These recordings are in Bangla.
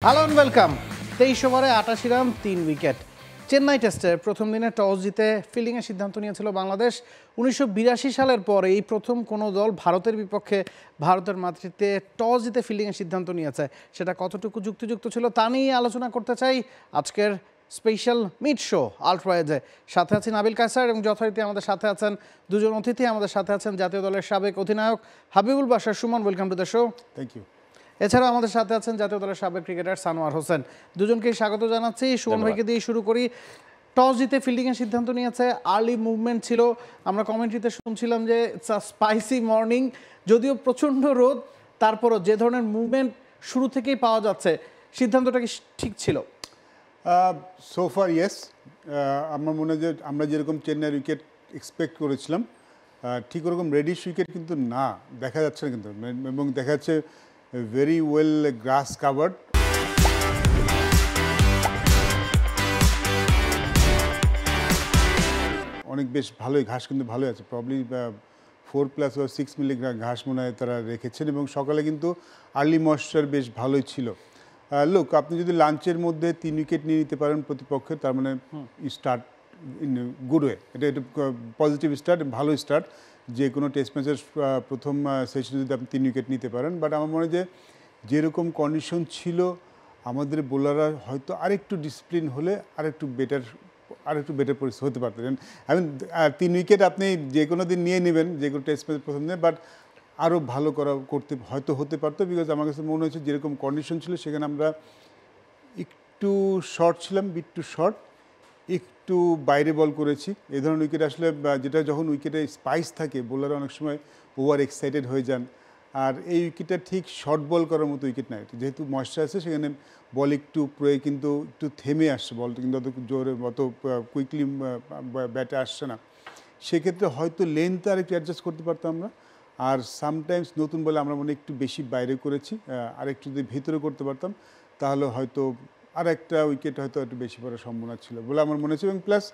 Hello and welcome. 23 ওভারে 88 রান 3 উইকেট। চেন্নাই টেস্টের প্রথম দিনে টস জিতে ফিল্ডিংয়ের সিদ্ধান্ত নিয়েছিল বাংলাদেশ। 1982 সালের পর এই প্রথম কোনো দল ভারতের বিপক্ষে ভারতের মাটিতে টস জিতে ফিল্ডিংয়ের সিদ্ধান্ত নিয়েছে। সেটা কতটুকু যুক্তিযুক্ত ছিল তা নিয়ে আলোচনা করতে চাই আজকের স্পেশাল মিড শো আলট্রাওয়েজে। সাথে আছেন নাবিল কায়সার এবং যথারীতি আমাদের সাথে আছেন দুজন অতিথি। আমাদের সাথে আছেন জাতীয় দলের সাবেক অধিনায়ক Habibul Bashar Sumon. Welcome to the show. Thank you. এছাড়াও আমাদের সাথে আছেন জাতীয় দলের সাবেক ক্রিকেটার সানোয়ার হোসেন। দুজনকেই স্বাগত জানাচ্ছি। সুমন ভাইকে দিয়ে শুরু করি। টস জিতে ফিল্ডিংয়ের সিদ্ধান্ত নিয়েছে, আর্লি মুভমেন্ট ছিল, আমরা কমেন্ট্রিতে শুনছিলাম যে ইটস আ স্পাইসি মর্নিং। যদিও প্রচণ্ড রোদ, তারপরও যে ধরনের মুভমেন্ট শুরু থেকেই পাওয়া যাচ্ছে, সিদ্ধান্তটা কি ঠিক ছিল? So far yes. আমার মনে হয় যে আমরা যেরকম চেন্নাইয়ের উইকেট এক্সপেক্ট করেছিলাম ঠিক ওরকম রেডিশ উইকেট কিন্তু না, দেখা যাচ্ছে না কিন্তু, এবং দেখা যাচ্ছে ভেরি ওয়েল গ্রাস কাভার্ড। অনেক বেশ ভালোই ঘাস কিন্তু ভালোই আছে, প্রবলি 4+ বা 6 মিলি ঘাস মনে হয় তারা রেখেছেন, এবং সকালে কিন্তু আর্লি ময়েশ্চার বেশ ভালোই ছিল। লোক, আপনি যদি লাঞ্চের মধ্যে 3 উইকেট নিয়ে নিতে পারেন প্রতিপক্ষের, তার মানে স্টার্ট ইন গুড ওয়ে, এটা একটু পজিটিভ স্টার্ট, ভালো স্টার্ট। যে কোনো টেস্ট ম্যাচের প্রথম সেশনে যদি আপনি 3 উইকেট নিতে পারেন। বাট আমার মনে হয় যে যেরকম কন্ডিশন ছিল, আমাদের বোলাররা হয়তো আরেকটু ডিসিপ্লিন হলে আরেকটু বেটার পরিস্থিতি হতে পারতেন। আই মিন 3 উইকেট আপনি যে কোনো দিন নিয়ে নেবেন, যে কোনো টেস্ট ম্যাচের প্রথম দিনে, বাট আরও ভালো হয়তো হতে পারতো। বিকজ আমার কাছে মনে হয়েছে যেরকম কন্ডিশন ছিল সেখানে আমরা একটু শর্ট ছিলাম, বিট টু শর্ট, একটু বাইরে বল করেছি। এই ধরনের উইকেট আসলে, যেটা যখন উইকেটে স্পাইস থাকে, বোলাররা অনেক সময় ওভার এক্সাইটেড হয়ে যান। আর এই উইকেটটা ঠিক শর্ট বল করার মতো উইকেট নয়, যেহেতু ময়েশ্চার আছে সেখানে বল একটু প্রয়োগ কিন্তু একটু থেমে আসছে, বলটা কিন্তু অত জোরে অত কুইকলি ব্যাটে আসছে না। সেক্ষেত্রে হয়তো লেন্থটা আর একটু অ্যাডজাস্ট করতে পারতাম আমরা। আর সামটাইমস নতুন বলে আমরা মনে একটু বেশি বাইরে করেছি, আর একটু যদি ভিতরে করতে পারতাম তাহলে হয়তো আর একটা উইকেট হয়তো একটু বেশি পড়ার সম্ভাবনা ছিল বলে আমার মনে হচ্ছে। এবং প্লাস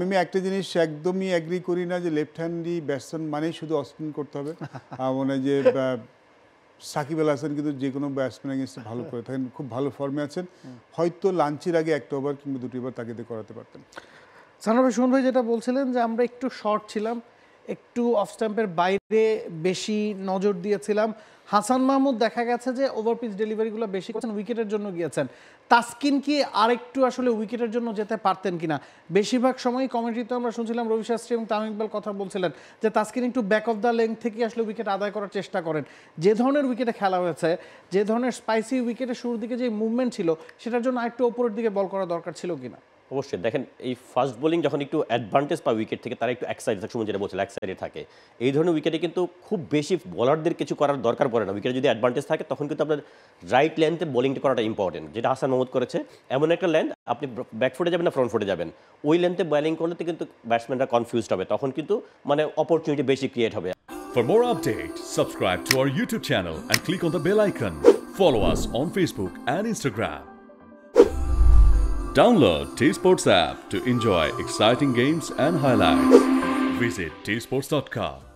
আমি একটা জিনিস একদমই অ্যাগ্রি করি না যে লেফট হ্যান্ডি ব্যাটসম্যান মানেই শুধু স্পিন করতে হবে। মনে হয় যে সাকিব আল হাসান কিন্তু যে কোনো ব্যাটসম্যান এগেনস্টে ভালো করে থাকেন, খুব ভালো ফর্মে আছেন। হয়তো লাঞ্চের আগে একটা ওভার কিংবা 2টি ওভার তাকে দিয়ে করাতে পারতেন। সানোয়ার ভাই, সুমন ভাই যেটা বলছিলেন যে আমরা একটু শর্ট ছিলাম, একটু অফ স্ট্যাম্পের বাইরে বেশি নজর দিয়েছিলাম। হাসান মাহমুদ দেখা গেছে যে ওভার পিচ ডেলিভারিগুলো বেশি করছেন, উইকেটের জন্য গিয়েছেন। তাসকিন কি আরেকটু আসলে উইকেটের জন্য যেতে পারতেন কিনা? বেশিরভাগ সময়ই কমেন্ট্রিতে আমরা শুনছিলাম রবি শাস্ত্রী এবং তামিম ইকবাল কথা বলছিলেন যে তাসকিন একটু ব্যাক অফ দ্য লেংথ থেকে আসলে উইকেট আদায় করার চেষ্টা করেন। যে ধরনের উইকেটে খেলা হয়েছে, যে ধরনের স্পাইসি উইকেটের শুরুর দিকে যে মুভমেন্ট ছিল, সেটার জন্য আরেকটু ওপরের দিকে বল করা দরকার ছিল কিনা? অবশ্যই দেখেন, এই ফাস্ট বোলিং যখন একটু অ্যাডভান্টেজ পায় উইকেট থেকে, তারা একটু এক্সাইটেড থাকে, সুমন যেটা বলছিল এক্সাইটেড থাকে। এই ধরনের উইকেটে কিন্তু খুব বেশি বোলারদের কিছু করার দরকার পড়ে না। উইকেটে যদি অ্যাডভান্টেজ থাকে তখন কিন্তু আপনার রাইট লেন্থে বোলিংটা করাটা ইম্পর্টেন্ট, যেটা হাসান মাহমুদ করেছে। এমন একটা লেন্থ, আপনি ব্যাক ফুটে যাবেন না ফ্রন্ট ফুটে যাবেন, ওই লেন্থে বোলিং করলে কিন্তু ব্যাটসম্যানরা কনফিউজড হবে, তখন কিন্তু মানে অপরচুনিটি বেশি ক্রিয়েট হবে। For more updates, subscribe to our YouTube channel and click on the bell icon. Follow us on Facebook and Instagram. Download T-Sports app to enjoy exciting games and highlights. Visit tsports.com.